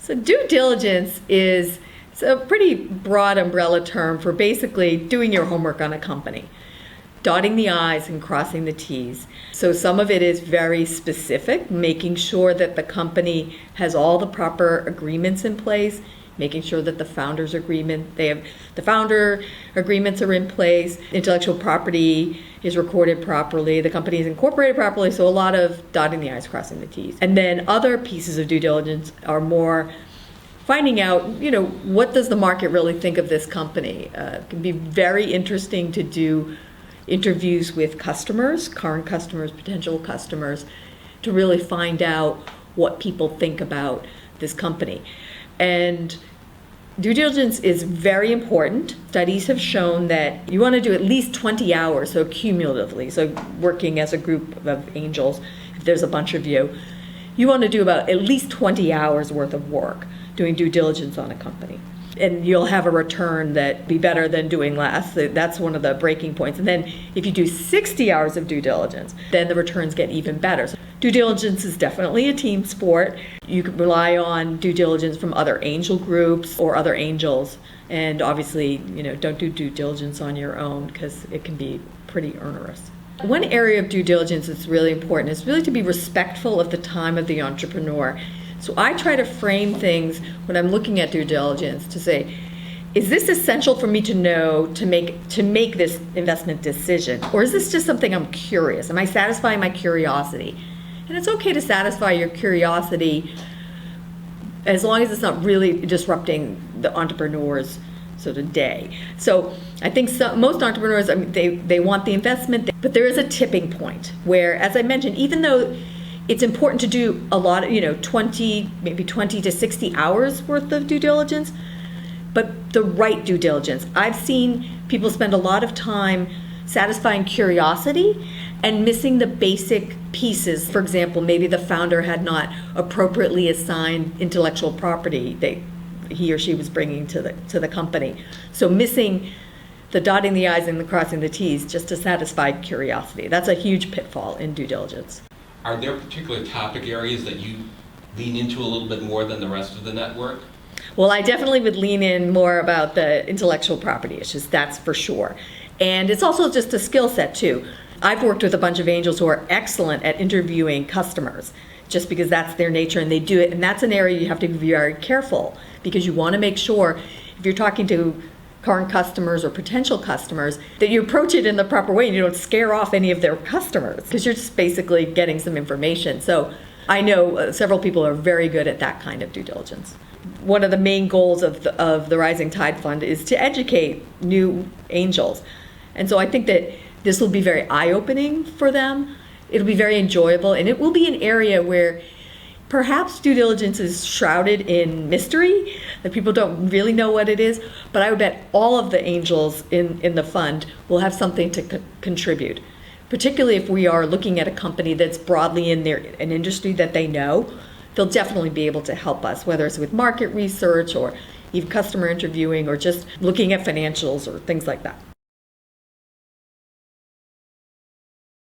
So due diligence is a pretty broad umbrella term for basically doing your homework on a company, dotting the I's and crossing the T's. So some of it is very specific, making sure that the company has all the proper agreements in place, making sure that the founder agreements are in place, intellectual property is recorded properly, the company is incorporated properly, so a lot of dotting the I's, crossing the T's. And then other pieces of due diligence are more finding out, what does the market really think of this company? It can be very interesting to do interviews with customers, current customers, potential customers, to really find out what people think about this company. And due diligence is very important. Studies have shown that you want to do at least 20 hours, so cumulatively, so working as a group of angels, if there's a bunch of you, you want to do about at least 20 hours worth of work doing due diligence on a company. And you'll have a return that be better than doing less. That's one of the breaking points. And then if you do 60 hours of due diligence, then the returns get even better. So due diligence is definitely a team sport. You can rely on due diligence from other angel groups or other angels. And obviously, don't do due diligence on your own because it can be pretty onerous. One area of due diligence that's really important is really to be respectful of the time of the entrepreneur. So I try to frame things when I'm looking at due diligence to say, is this essential for me to know to make this investment decision? Or is this just something I'm curious? Am I satisfying my curiosity? And it's okay to satisfy your curiosity as long as it's not really disrupting the entrepreneur's sort of day. So I think most entrepreneurs, they want the investment, but there is a tipping point where, as I mentioned, even though it's important to do a lot of, maybe 20 to 60 hours worth of due diligence, but the right due diligence. I've seen people spend a lot of time satisfying curiosity and missing the basic pieces. For example, maybe the founder had not appropriately assigned intellectual property that he or she was bringing to the company. So missing the dotting the I's and the crossing the T's just to satisfy curiosity. That's a huge pitfall in due diligence. Are there particular topic areas that you lean into a little bit more than the rest of the network? Well, I definitely would lean in more about the intellectual property issues, that's for sure. And it's also just a skill set too. I've worked with a bunch of angels who are excellent at interviewing customers, just because that's their nature and they do it. And that's an area you have to be very careful, because you want to make sure if you're talking to current customers or potential customers that you approach it in the proper way and you don't scare off any of their customers, because you're just basically getting some information. So I know several people are very good at that kind of due diligence. One of the main goals of the Rising Tide Fund is to educate new angels. And so I think that this will be very eye-opening for them. It'll be very enjoyable, and it will be an area where perhaps due diligence is shrouded in mystery, that people don't really know what it is, but I would bet all of the angels in the fund will have something to contribute, particularly if we are looking at a company that's broadly in an industry that they know. They'll definitely be able to help us, whether it's with market research or even customer interviewing or just looking at financials or things like that.